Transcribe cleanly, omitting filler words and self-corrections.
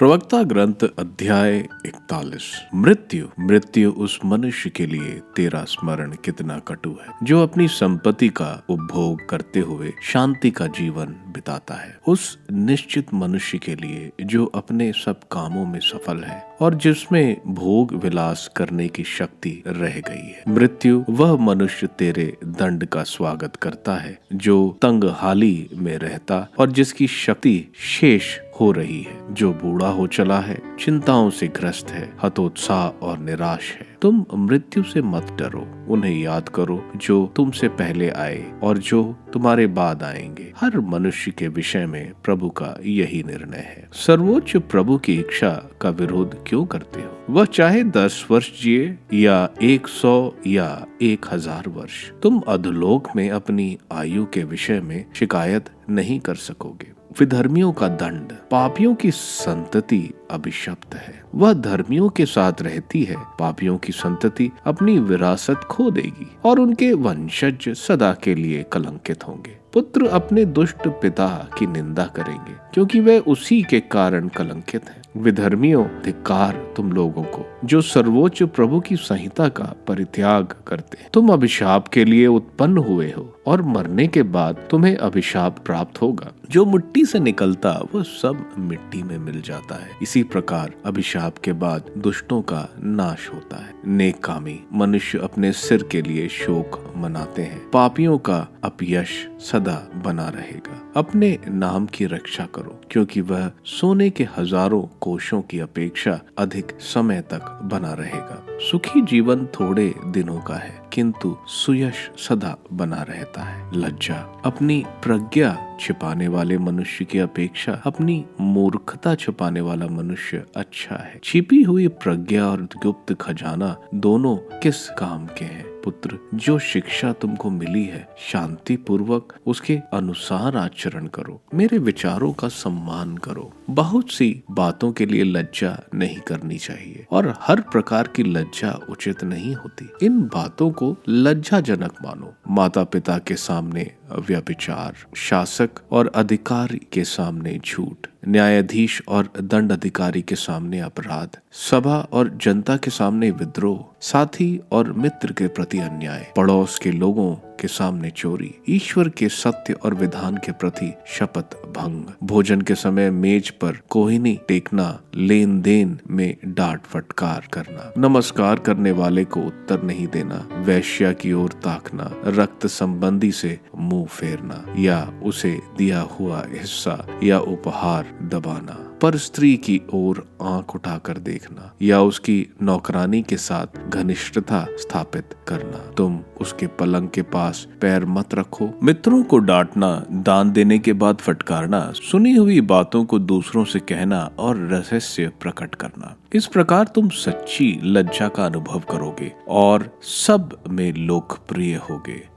प्रवक्ता ग्रंथ अध्याय 41। मृत्यु उस मनुष्य के लिए तेरा स्मरण कितना कटु है जो अपनी संपत्ति का उपभोग करते हुए शांति का जीवन बिताता है। उस निश्चित मनुष्य के लिए जो अपने सब कामों में सफल है और जिसमें भोग विलास करने की शक्ति रह गई है। मृत्यु वह मनुष्य तेरे दंड का स्वागत करता है जो तंगहाली में रहता और जिसकी शक्ति शेष हो रही है, जो बूढ़ा हो चला है, चिंताओं से ग्रस्त है, हतोत्साह और निराश है। तुम मृत्यु से मत डरो, उन्हें याद करो जो तुमसे पहले आए और जो तुम्हारे बाद आएंगे। हर मनुष्य के विषय में प्रभु का यही निर्णय है। सर्वोच्च प्रभु की इच्छा का विरोध क्यों करते हो? वह चाहे 10 वर्ष जिए या 100 या 1000 वर्ष, तुम अधोलोक में अपनी आयु के विषय में शिकायत नहीं कर सकोगे। विधर्मियों का दंड, पापियों की संतति अभिशप्त है। वह धर्मियों के साथ रहती है, पापियों की संतति अपनी विरासत खो देगी और उनके वंशज सदा के लिए कलंकित होंगे। पुत्र अपने दुष्ट पिता की निंदा करेंगे क्योंकि वे उसी के कारण कलंकित हैं। विधर्मियों, धिक्कार तुम लोगों को जो सर्वोच्च प्रभु की संहिता का परित्याग करते हैं। तुम अभिशाप के लिए उत्पन्न हुए हो और मरने के बाद तुम्हें अभिशाप प्राप्त होगा। जो मिट्टी से निकलता वह सब मिट्टी में मिल जाता है। इसी प्रकार अभिशाप के बाद दुष्टों का नाश होता है। नेककामी मनुष्य अपने सिर के लिए शोक मनाते हैं। पापियों का अपयश सदा बना रहेगा। अपने नाम की रक्षा करो क्योंकि वह सोने के हजारों कोशों की अपेक्षा अधिक समय तक बना रहेगा। सुखी जीवन थोड़े दिनों का है किंतु सुयश सदा बना रहता है। लज्जा अपनी प्रज्ञा छिपाने वाले मनुष्य की अपेक्षा अपनी मूर्खता छिपाने वाला मनुष्य अच्छा है। छिपी हुई प्रज्ञा और गुप्त खजाना दोनों किस काम के हैं? पुत्र, जो शिक्षा तुमको मिली है शांति पूर्वक उसके अनुसार आचरण करो। मेरे विचारों का सम्मान करो। बहुत सी बातों के लिए लज्जा नहीं करनी चाहिए और हर प्रकार की लज्जा उचित नहीं होती। इन बातों को लज्जाजनक मानो। माता पिता के सामने व्यभिचार, शासक और अधिकारी के सामने झूठ, न्यायाधीश और दंड अधिकारी के सामने अपराध, सभा और जनता के सामने विद्रोह, साथी और मित्र के प्रति अन्याय, पड़ोस के लोगों के सामने चोरी, ईश्वर के सत्य और विधान के प्रति शपथ भंग, भोजन के समय मेज पर कोहिनी टेकना, लेन देन में डांट फटकार करना, नमस्कार करने वाले को उत्तर नहीं देना, वैश्या की ओर ताकना, रक्त संबंधी से मुंह फेरना या उसे दिया हुआ हिस्सा या उपहार दबाना, पर स्त्री की ओर आंख उठाकर देखना या उसकी नौकरानी के साथ घनिष्ठता स्थापित करना। तुम उसके पलंग के पास पैर मत रखो। मित्रों को डांटना, दान देने के बाद फटकारना, सुनी हुई बातों को दूसरों से कहना और रहस्य प्रकट करना। इस प्रकार तुम सच्ची लज्जा का अनुभव करोगे और सब में लोकप्रिय होगे।